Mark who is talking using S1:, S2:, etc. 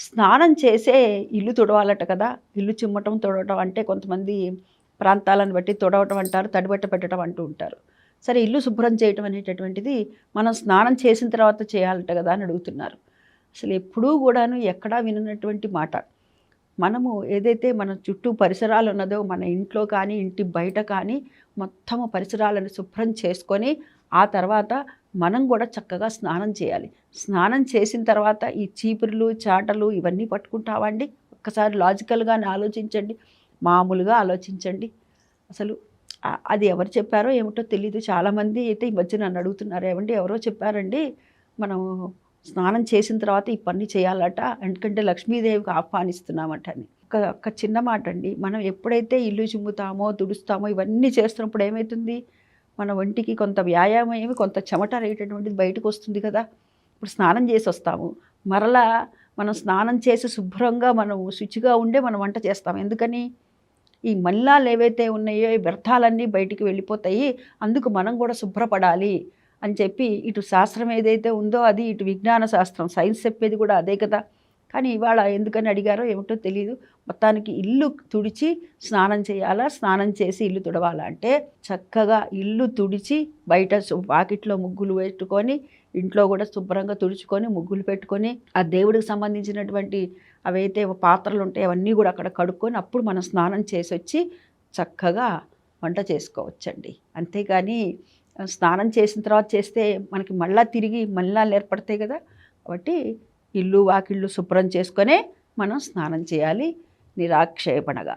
S1: స్నానం చేసే ఇల్లు తుడవాలట కదా! ఇల్లు చిమ్మటం, తుడవటం అంటే కొంతమంది ప్రాంతాలను బట్టి తుడవటం అంటారు, తడిబట్ట పెట్టడం అంటూ ఉంటారు. సరే ఇల్లు శుభ్రం చేయటం అనేటటువంటిది మనం స్నానం చేసిన తర్వాత చేయాలట కదా అని అడుగుతున్నారు. అసలు ఎప్పుడూ గూడాను ఎక్కడా విననటువంటి మాట. మనము ఏదైతే మన చుట్టూ పరిసరాలు ఉన్నదో మన ఇంట్లో కానీ, ఇంటి బయట కానీ మొత్తము పరిసరాలను శుభ్రం చేసుకొని, ఆ తర్వాత మనం కూడా చక్కగా స్నానం చేయాలి. స్నానం చేసిన తర్వాత ఈ చీపుర్లు, చాటలు ఇవన్నీ పట్టుకుంటావా అండి? ఒక్కసారి లాజికల్‌గానే ఆలోచించండి. మామూలుగా ఆలోచించండి. అసలు అది ఎవరు చెప్పారో ఏమిటో తెలీదు. చాలామంది అయితే ఈ మధ్య నన్ను అడుగుతున్నారు. ఏవండీ ఎవరో చెప్పారండి. మనం స్నానం చేసిన తర్వాత ఈ పని చేయాలట. ఎందుకంటే లక్ష్మీదేవికి ఆహ్వానిస్తున్నామట అని. ఒక చిన్న మాట అండి. మనం ఎప్పుడైతే ఇల్లు చిమ్ముతామో, తుడుస్తామో ఇవన్నీ చేస్తున్నప్పుడు ఏమైతుంది? మన ఒంటికి కొంత వ్యాయామం ఏమి, కొంత చెమట అనేటటువంటిది బయటకొస్తుంది కదా! ఇప్పుడు స్నానం చేసొస్తాము. మరలా మనం స్నానం చేసి శుభ్రంగా మనం శుచిగా ఉండే మనం వంట చేస్తాం. ఎందుకని? ఈ మలినాలేవైతే ఉన్నాయో ఈ వ్యర్థాలన్నీ బయటికి వెళ్ళిపోతాయి. అందుకు మనం కూడా శుభ్రపడాలి అని చెప్పి ఇటు శాస్త్రం ఏదైతే ఉందో అది, ఇటు విజ్ఞాన శాస్త్రం సైన్స్ చెప్పేది కూడా అదే కదా! కానీ ఇవాళ ఎందుకని అడిగారో ఏమిటో తెలీదు. మొత్తానికి ఇల్లు తుడిచి స్నానం చేయాలా? స్నానం చేసి ఇల్లు తుడవాలా? అంటే చక్కగా ఇల్లు తుడిచి బయట వాకిట్లో ముగ్గులు పెట్టుకొని, ఇంట్లో కూడా శుభ్రంగా తుడుచుకొని, ముగ్గులు పెట్టుకొని, ఆ దేవుడికి సంబంధించినటువంటి అవైతే పాత్రలు ఉంటాయో అవన్నీ కూడా అక్కడ కడుక్కొని అప్పుడు మనం స్నానం చేసొచ్చి చక్కగా వంట చేసుకోవచ్చండి. అంతేగాని స్నానం చేసిన తర్వాత చేస్తే మనకి మళ్ళా తిరిగి మలినాలు ఏర్పడతాయి కదా! కాబట్టి ఇల్లు, వాకిళ్ళు శుభ్రం చేసుకొనే మనం స్నానం చేయాలి నిరాక్షేపణగా.